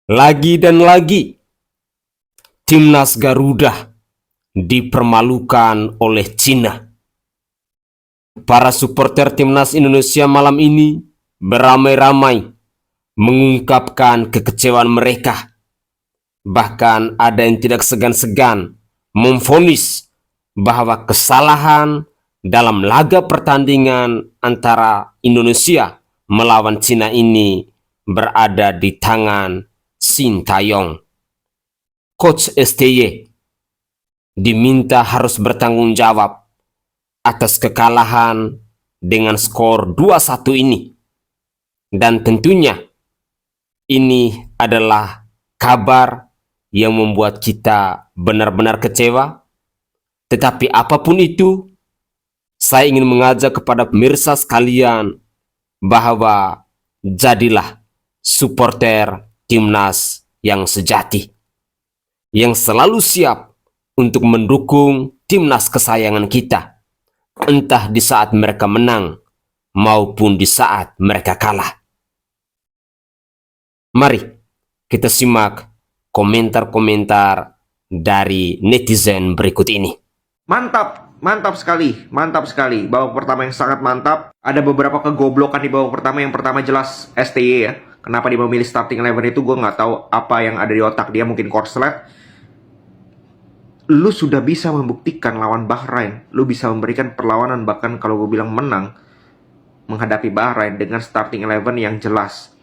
Lagi dan lagi, timnas Garuda dipermalukan oleh Cina. Para supporter timnas Indonesia malam ini beramai-ramai mengungkapkan kekecewaan mereka. Bahkan ada yang tidak segan-segan memvonis bahwa kesalahan dalam laga pertandingan antara Indonesia melawan Cina ini berada di tangan Sintayong. Coach STY diminta harus bertanggung jawab atas kekalahan dengan skor 2-1 ini. Dan tentunya ini adalah kabar yang membuat kita benar-benar kecewa. Tetapi apapun itu, saya ingin mengajak kepada pemirsa sekalian bahwa jadilah supporter timnas yang sejati, yang selalu siap untuk mendukung timnas kesayangan kita, entah di saat mereka menang maupun di saat mereka kalah. Mari kita simak komentar-komentar dari netizen berikut ini. Mantap, mantap sekali. Babak pertama yang sangat mantap. Ada beberapa kegoblokan di babak pertama. Yang pertama jelas STY ya. Kenapa dia memilih starting 11 itu gue nggak tahu apa yang ada di otak dia, mungkin korslet. Lu sudah bisa membuktikan lawan Bahrain, lu bisa memberikan perlawanan, bahkan kalau gue bilang menang menghadapi Bahrain dengan starting 11 yang jelas.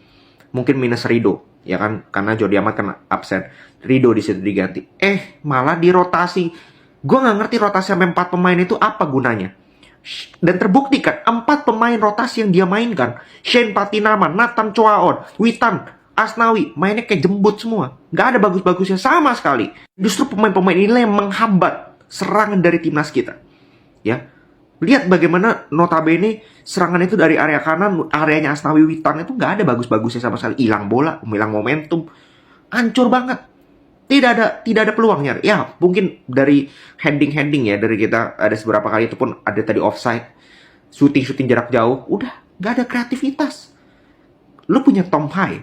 Mungkin minus Rido, ya kan, karena Jordi Amat kan absen. Rido di situ diganti. Malah dirotasi. Gue nggak ngerti rotasi sampai 4 pemain itu apa gunanya. Dan terbukti kan 4 pemain rotasi yang dia mainkan, Shane Patinama, Nathan Choaon, Witan, Asnawi, mainnya kayak jembut semua. Nggak ada bagus-bagusnya sama sekali. Justru pemain-pemain inilah yang menghambat serangan dari timnas kita. Ya, lihat bagaimana notabene serangan itu dari area kanan, areanya Asnawi, Witan itu nggak ada bagus-bagusnya sama sekali. Hilang bola, hilang momentum, hancur banget. Tidak ada peluangnya. Ya, mungkin dari heading ya, dari kita ada beberapa kali itu pun ada tadi offside, shooting jarak jauh, udah nggak ada kreativitas. Lu punya Tom Hai,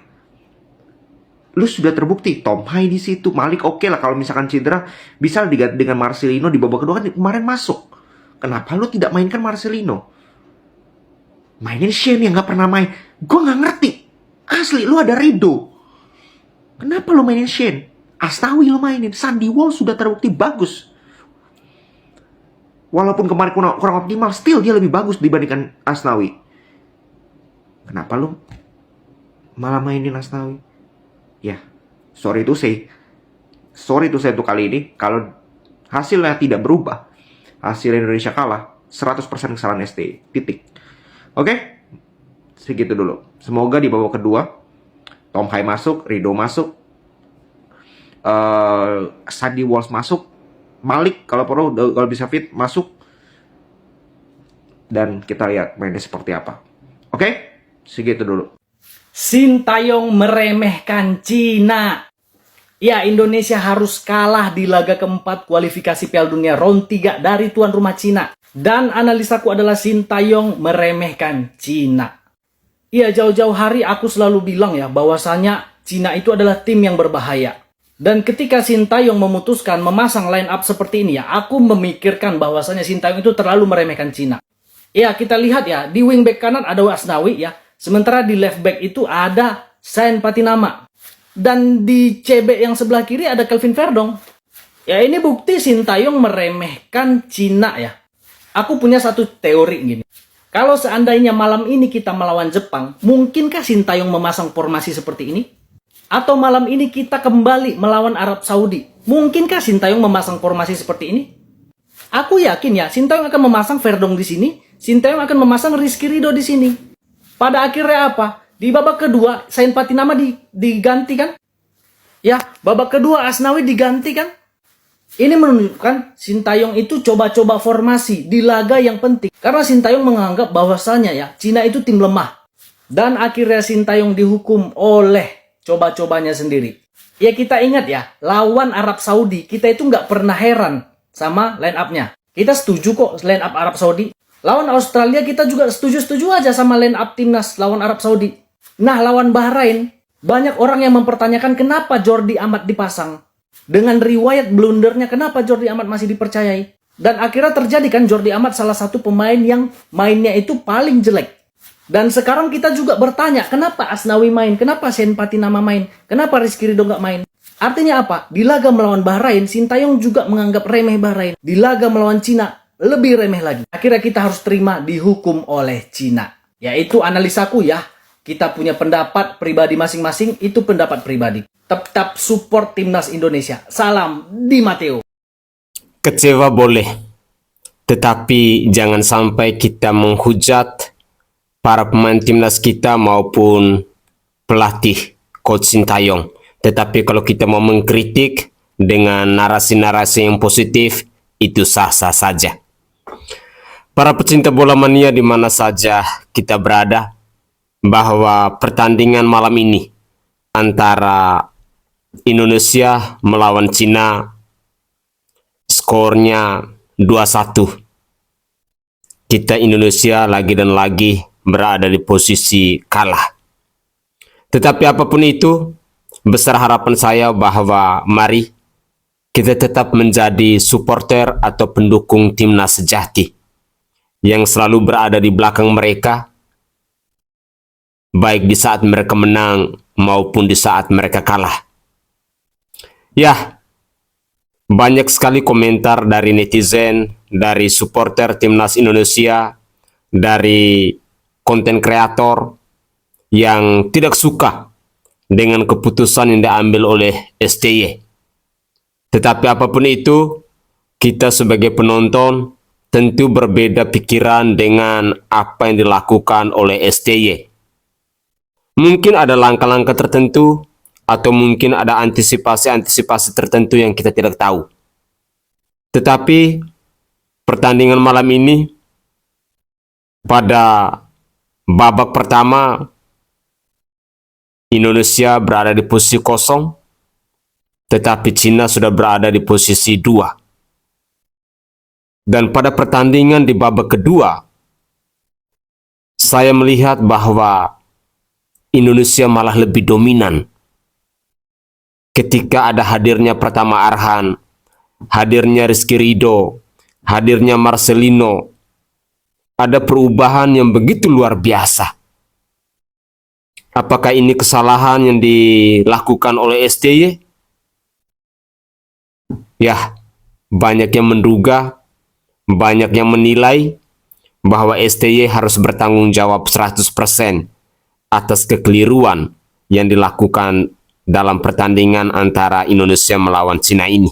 lu sudah terbukti Tom Hai di situ. Malik oke lah, kalau misalkan cedera bisa diganti dengan Marcelino di babak kedua kan kemarin masuk. Kenapa lu tidak mainkan Marcelino? Mainin Shane yang nggak pernah main. Gue nggak ngerti. Asli, lu ada Rido. Kenapa lu mainin Shane? Asnawi lu mainin. Sandy Walsh sudah terbukti bagus. Walaupun kemarin kurang optimal, still dia lebih bagus dibandingkan Asnawi. Kenapa lu malah mainin Asnawi? Ya, sorry to say untuk kali ini, kalau hasilnya tidak berubah, hasil Indonesia kalah, 100% kesalahan STY. Titik. Oke? Segitu dulu. Semoga di babak kedua Tom Hai masuk, Rido masuk, Sandy Walsh masuk, Malik kalau perlu kalau bisa fit masuk, dan kita lihat mainnya seperti apa. Oke? Segitu dulu. Sintayong meremehkan Cina. Ya, Indonesia harus kalah di laga keempat kualifikasi Piala Dunia round 3 dari tuan rumah Cina. Dan analisaku adalah Sintayong meremehkan Cina. Ya, jauh-jauh hari aku selalu bilang ya bahwasanya Cina itu adalah tim yang berbahaya. Dan ketika Sintayong memutuskan memasang line up seperti ini ya, aku memikirkan bahwasanya Sintayong itu terlalu meremehkan Cina. Ya, kita lihat ya, di wingback kanan ada Asnawi ya. Sementara di left back itu ada Shane Patinama. Dan di CB yang sebelah kiri ada Kelvin Verdong. Ya, ini bukti Sintayong meremehkan Cina ya. Aku punya satu teori gini. Kalau seandainya malam ini kita melawan Jepang, mungkinkah Sintayong memasang formasi seperti ini? Atau malam ini kita kembali melawan Arab Saudi, mungkinkah Sintayong memasang formasi seperti ini? Aku yakin ya, Sintayong akan memasang Verdong di sini, Sintayong akan memasang Rizky Ridho di sini. Pada akhirnya apa? Di babak kedua, Shane Patinama diganti kan? Ya, babak kedua Asnawi diganti kan? Ini menunjukkan Sintayong itu coba-coba formasi di laga yang penting. Karena Sintayong menganggap bahwasannya ya, Cina itu tim lemah. Dan akhirnya Sintayong dihukum oleh coba-cobanya sendiri. Ya, kita ingat ya, lawan Arab Saudi, kita itu nggak pernah heran sama line up-nya. Kita setuju kok line up Arab Saudi. Lawan Australia kita juga setuju-setuju aja sama line up timnas lawan Arab Saudi. Nah, lawan Bahrain, Banyak orang yang mempertanyakan kenapa Jordi Amat dipasang. Dengan riwayat blundernya, kenapa Jordi Amat masih dipercayai? Dan akhirnya terjadi kan, Jordi Amat salah satu pemain yang mainnya itu paling jelek. Dan sekarang kita juga bertanya, kenapa Asnawi main? Kenapa Sen Patinama main? Kenapa Rizky Ridho nggak main? Artinya apa? Di laga melawan Bahrain, Sintayong juga menganggap remeh Bahrain. Di laga melawan Cina, lebih remeh lagi. Akhirnya kita harus terima dihukum oleh Cina. Yaitu analisaku ya. Kita punya pendapat pribadi masing-masing, itu pendapat pribadi. Tetap support timnas Indonesia. Salam Di Matteo. Kecewa boleh, tetapi jangan sampai kita menghujat para pemain timnas kita maupun pelatih Coach Sintayong. Tetapi kalau kita mau mengkritik dengan narasi-narasi yang positif, itu sah-sah saja. Para pecinta bola mania di mana saja kita berada, bahwa pertandingan malam ini antara Indonesia melawan Cina skornya 2-1. Kita Indonesia lagi dan lagi berada di posisi kalah. Tetapi apapun itu, besar harapan saya bahwa mari kita tetap menjadi supporter atau pendukung timnas sejati yang selalu berada di belakang mereka, baik di saat mereka menang maupun di saat mereka kalah. Ya, banyak sekali komentar dari netizen, dari supporter timnas Indonesia, dari konten kreator yang tidak suka dengan keputusan yang diambil oleh STY. Tetapi apapun itu, kita sebagai penonton tentu berbeda pikiran dengan apa yang dilakukan oleh STY. Mungkin ada langkah-langkah tertentu, atau mungkin ada antisipasi-antisipasi tertentu yang kita tidak tahu. Tetapi pertandingan malam ini, pada babak pertama, Indonesia berada di posisi kosong, tetapi Cina sudah berada di posisi 2. Dan pada pertandingan di babak kedua, saya melihat bahwa Indonesia malah lebih dominan. Ketika ada hadirnya Pratama Arhan, hadirnya Rizky Ridho, hadirnya Marcelino, ada perubahan yang begitu luar biasa. Apakah ini kesalahan yang dilakukan oleh STY? Ya, banyak yang menduga, banyak yang menilai bahwa STY harus bertanggung jawab 100% atas kekeliruan yang dilakukan dalam pertandingan antara Indonesia melawan Cina ini.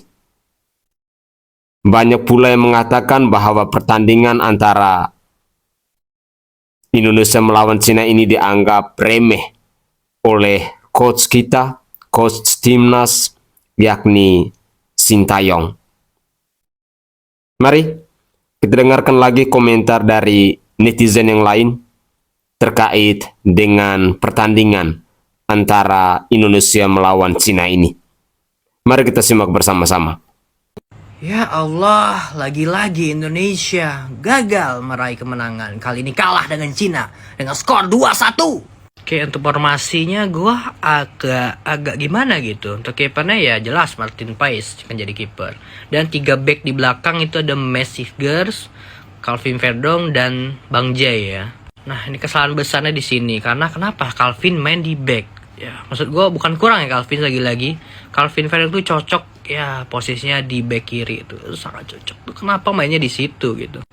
Banyak pula yang mengatakan bahwa pertandingan antara Indonesia melawan Cina ini dianggap remeh oleh coach kita, coach timnas, yakni Sintayong. Mari kita dengarkan lagi komentar dari netizen yang lain terkait dengan pertandingan antara Indonesia melawan Cina ini. Mari kita simak bersama-sama. Ya Allah, lagi-lagi Indonesia gagal meraih kemenangan. Kali ini kalah dengan Cina dengan skor 2-1. Oke, untuk formasinya gue agak gimana gitu. Untuk kipernya ya jelas Martin Paes kan jadi kiper. Dan 3 back di belakang itu ada Massive Girls, Calvin Verdong dan Bang Jay ya. Nah, ini kesalahan besarnya di sini karena kenapa Calvin main di back? Ya, maksud gue bukan kurang ya Calvin lagi-lagi. Calvin Verdong tuh cocok ya posisinya di back kiri itu sangat cocok. Tuh kenapa mainnya di situ gitu?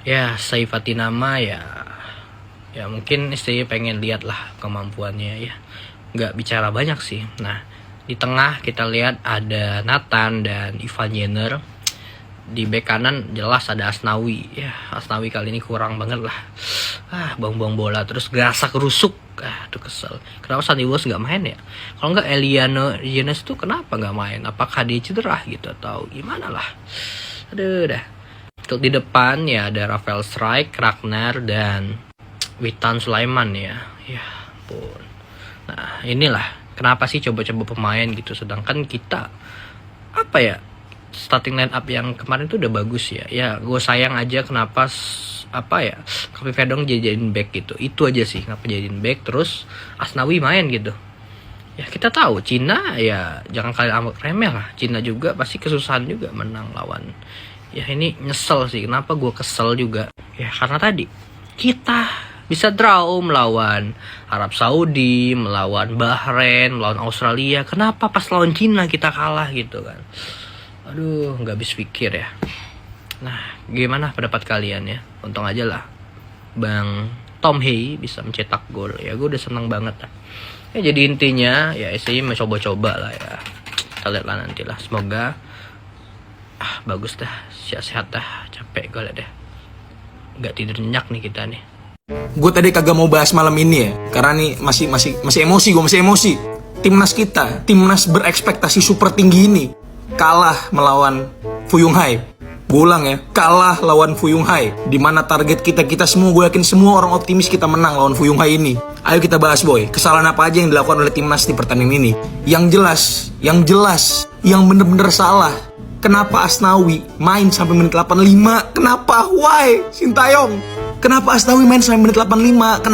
Ya, Saifatinama ya mungkin STY pengen lihat lah kemampuannya ya. Nggak bicara banyak sih. Nah, di tengah kita lihat ada Nathan dan Ivan Jenner. Di bek kanan jelas ada Asnawi. Ya, Asnawi kali ini kurang banget lah. Buang-buang bola terus gerasak rusuk. Tuh kesel. Kenapa Sandy Walsh nggak main ya? Kalau nggak Eliano Jenes tuh kenapa nggak main? Apakah dia cedera gitu atau gimana lah? Aduh dah. Untuk di depan ya ada Rafael Strike, Ragnar dan Witan Sulaiman ya. Ya ampun. Nah, inilah kenapa sih coba-coba pemain gitu sedangkan kita apa ya? Starting line up yang kemarin tuh udah bagus ya. Ya, gue sayang aja kenapa apa ya, Kavi Verdong jadiin back gitu. Itu aja sih, ngapa jadiin back, terus Asnawi main gitu. Ya kita tahu Cina ya jangan kalian anggap remeh lah. Cina juga pasti kesusahan juga menang lawan. Ya ini nyesel sih. Kenapa gue kesel juga? Ya karena tadi kita bisa draw melawan Arab Saudi, melawan Bahrain, melawan Australia. Kenapa pas lawan Cina kita kalah gitu kan? Aduh, nggak habis pikir ya. Nah, gimana pendapat kalian ya? Untung aja lah Bang Tom Hei bisa mencetak gol. Ya gue udah seneng banget lah. Ya jadi intinya ya SCY mencoba-coba lah ya. Kita lihat lah nanti lah. Semoga bagus dah, sehat-sehat dah. Capek gue liat deh. Nggak tidur nyenyak nih kita nih. Gue tadi kagak mau bahas malam ini ya, karena nih masih emosi, gue masih emosi. Timnas kita, timnas berekspektasi super tinggi ini kalah melawan Fuyung Hai. Gue ulang ya, kalah lawan Fuyung Hai. Dimana target kita semua, gue yakin semua orang optimis kita menang lawan Fuyung Hai ini. Ayo kita bahas boy, kesalahan apa aja yang dilakukan oleh timnas di pertandingan ini. Yang jelas, yang bener-bener salah. Kenapa Asnawi main sampai menit 85? Kenapa? Why? Sintayong. Kenapa Asnawi main sampai menit 85?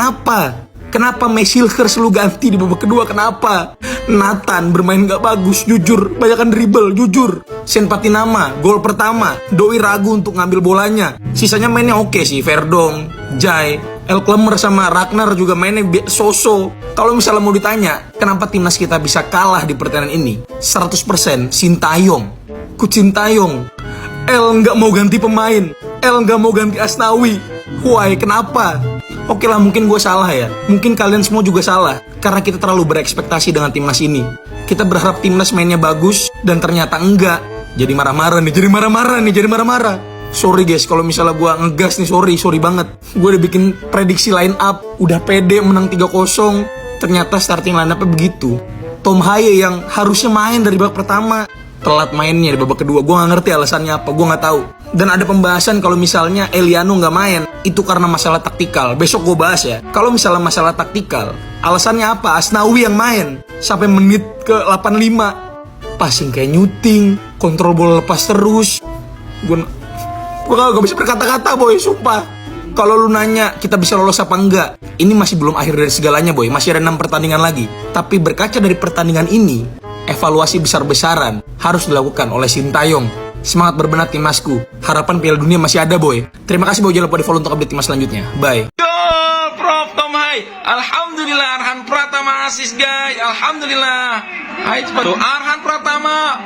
Kenapa Mesilkers lu ganti di babak kedua? Kenapa? Nathan bermain gak bagus, jujur. Banyakan dribble, jujur. Sen Patinama, gol pertama. Doi ragu untuk ngambil bolanya. Sisanya mainnya oke sih. Verdong, Jai, El Klemer sama Ragnar juga mainnya so-so. Kalau misalnya mau ditanya, kenapa timnas kita bisa kalah di pertandingan ini? 100% Sintayong. Sintayong. El nggak mau ganti pemain. El nggak mau ganti Asnawi. Why? Kenapa? Oke lah, mungkin gue salah ya. Mungkin kalian semua juga salah. Karena kita terlalu berekspektasi dengan timnas ini. Kita berharap timnas mainnya bagus, dan ternyata enggak. Jadi marah-marah. Sorry guys, kalau misalnya gue ngegas nih, sorry banget. Gue udah bikin prediksi line up, udah pede menang 3-0. Ternyata starting line up-nya begitu. Tom Haye yang harusnya main dari babak pertama, telat mainnya di babak kedua. Gue gak ngerti alasannya apa, gue gak tahu. Dan ada pembahasan kalau misalnya Eliano gak main, itu karena masalah taktikal. Besok gue bahas ya. Kalau misalnya masalah taktikal, alasannya apa? Asnawi yang main sampai menit ke 85. Passing kayak nyuting, kontrol bola lepas terus. Gue gak bisa berkata-kata boy, sumpah. Kalau lu nanya kita bisa lolos apa enggak, ini masih belum akhir dari segalanya boy. Masih ada 6 pertandingan lagi. Tapi berkaca dari pertandingan ini, evaluasi besar-besaran harus dilakukan oleh Sintayong. Semangat berbenah timnasku. Harapan Piala Dunia masih ada boy. Terima kasih boy, jangan lupa di follow untuk update timnas selanjutnya. Bye. Gol Prof Tom Hai. Alhamdulillah Arhan Pratama asis guys. Alhamdulillah. Hai cepat. Tuh Arhan Pratama.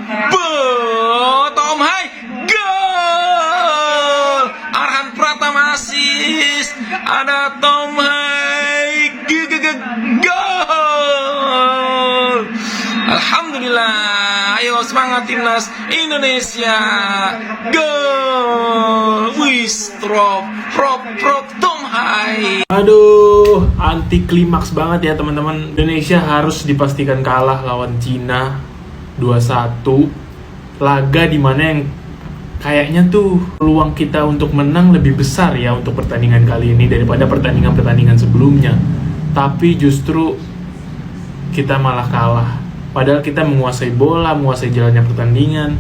Tom Hai. Gol. Arhan Pratama asis. Ada Tom Hai. Gol. Alhamdulillah. Ayo semangat timnas Indonesia. Gol. Wis Prof Tom Hai. Aduh, anti klimaks banget ya teman-teman. Indonesia harus dipastikan kalah lawan Cina 2-1. Laga dimana yang kayaknya tuh peluang kita untuk menang lebih besar ya untuk pertandingan kali ini daripada pertandingan-pertandingan sebelumnya. Tapi justru kita malah kalah. Padahal kita menguasai bola, menguasai jalannya pertandingan.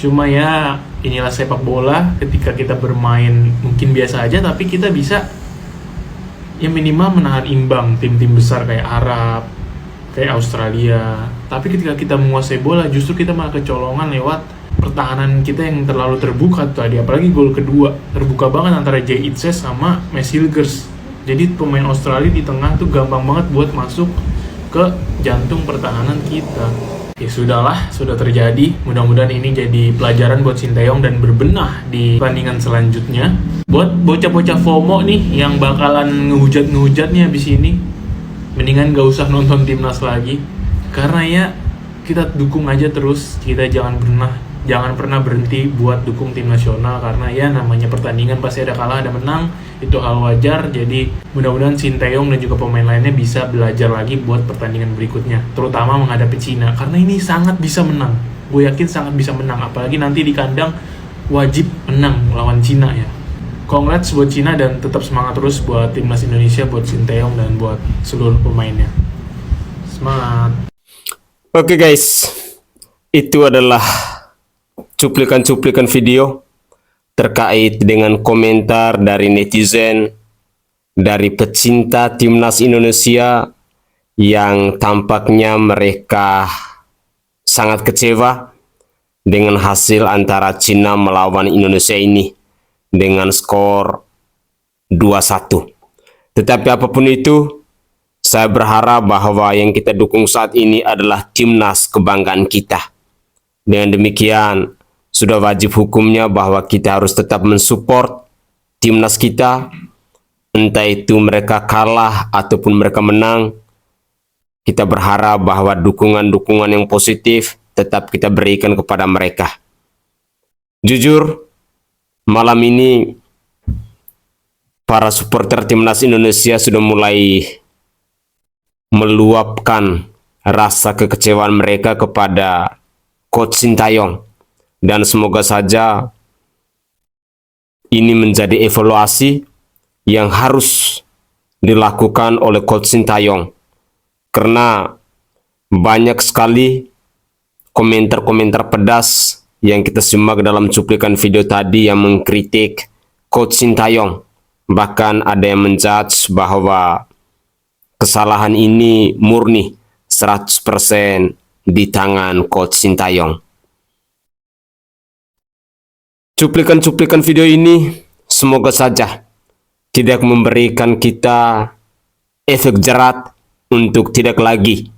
Cuma ya inilah sepak bola, ketika kita bermain mungkin biasa aja, tapi kita bisa ya minimal menahan imbang tim-tim besar kayak Arab, kayak Australia. Tapi ketika kita menguasai bola, justru kita malah kecolongan lewat pertahanan kita yang terlalu terbuka tadi. Apalagi gol kedua, terbuka banget antara Jay Itzes sama Mesilkers. Jadi pemain Australia di tengah tuh gampang banget buat masuk ke jantung pertahanan kita. Ya sudahlah, sudah terjadi. Mudah-mudahan ini jadi pelajaran buat Sintayong dan berbenah di pertandingan selanjutnya. Buat bocah-bocah FOMO nih yang bakalan ngehujat nih abis ini, mendingan gak usah nonton timnas lagi. Karena ya kita dukung aja terus. Kita jangan pernah berhenti buat dukung tim nasional. Karena ya namanya pertandingan pasti ada kalah ada menang. Itu hal wajar. Jadi mudah-mudahan Sintayong dan juga pemain lainnya bisa belajar lagi buat pertandingan berikutnya, terutama menghadapi Cina, karena ini sangat bisa menang. Gue yakin sangat bisa menang, apalagi nanti di kandang wajib menang lawan Cina ya. Congrats buat Cina dan tetap semangat terus buat timnas Indonesia, buat Sintayong dan buat seluruh pemainnya. Semangat. Oke guys, itu adalah cuplikan-cuplikan video terkait dengan komentar dari netizen, dari pecinta timnas Indonesia yang tampaknya mereka sangat kecewa dengan hasil antara Cina melawan Indonesia ini dengan skor 2-1. Tetapi apapun itu, saya berharap bahwa yang kita dukung saat ini adalah timnas kebanggaan kita. Dengan demikian, sudah wajib hukumnya bahwa kita harus tetap mensupport timnas kita, entah itu mereka kalah ataupun mereka menang. Kita berharap bahwa dukungan-dukungan yang positif tetap kita berikan kepada mereka. Jujur, malam ini para supporter timnas Indonesia sudah mulai meluapkan rasa kekecewaan mereka kepada Coach Sintayong. Dan semoga saja ini menjadi evaluasi yang harus dilakukan oleh Coach Sintayong. Karena banyak sekali komentar-komentar pedas yang kita simak dalam cuplikan video tadi yang mengkritik Coach Sintayong. Bahkan ada yang menjudge bahwa kesalahan ini murni 100% di tangan Coach Sintayong. Cuplikan-cuplikan video ini semoga saja tidak memberikan kita efek jerat untuk tidak lagi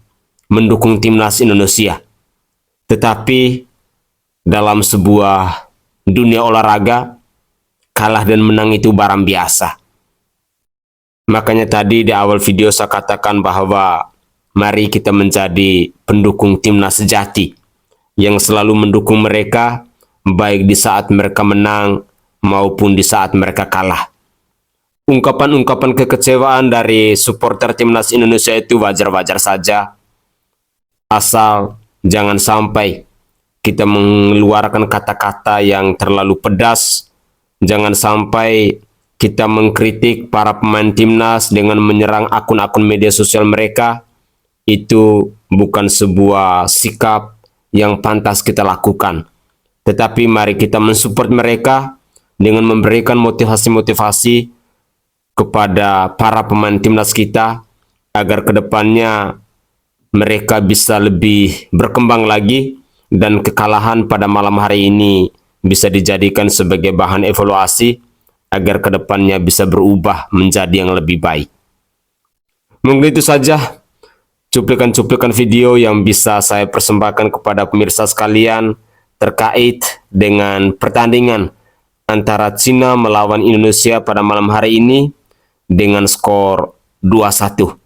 mendukung timnas Indonesia. Tetapi dalam sebuah dunia olahraga, kalah dan menang itu barang biasa. Makanya tadi di awal video saya katakan bahwa mari kita menjadi pendukung timnas sejati yang selalu mendukung mereka baik di saat mereka menang maupun di saat mereka kalah. Ungkapan-ungkapan kekecewaan dari supporter timnas Indonesia itu wajar-wajar saja, asal jangan sampai kita mengeluarkan kata-kata yang terlalu pedas. Jangan sampai kita mengkritik para pemain timnas dengan menyerang akun-akun media sosial mereka. Itu bukan sebuah sikap yang pantas kita lakukan. Tetapi mari kita mensupport mereka dengan memberikan motivasi-motivasi kepada para pemain timnas kita agar kedepannya mereka bisa lebih berkembang lagi dan kekalahan pada malam hari ini bisa dijadikan sebagai bahan evaluasi agar kedepannya bisa berubah menjadi yang lebih baik. Mungkin itu saja cuplikan-cuplikan video yang bisa saya persembahkan kepada pemirsa sekalian terkait dengan pertandingan antara Cina melawan Indonesia pada malam hari ini dengan skor 2-1.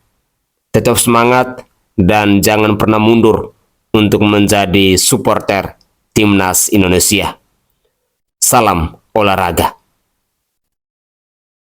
Tetap semangat dan jangan pernah mundur untuk menjadi supporter timnas Indonesia. Salam olahraga.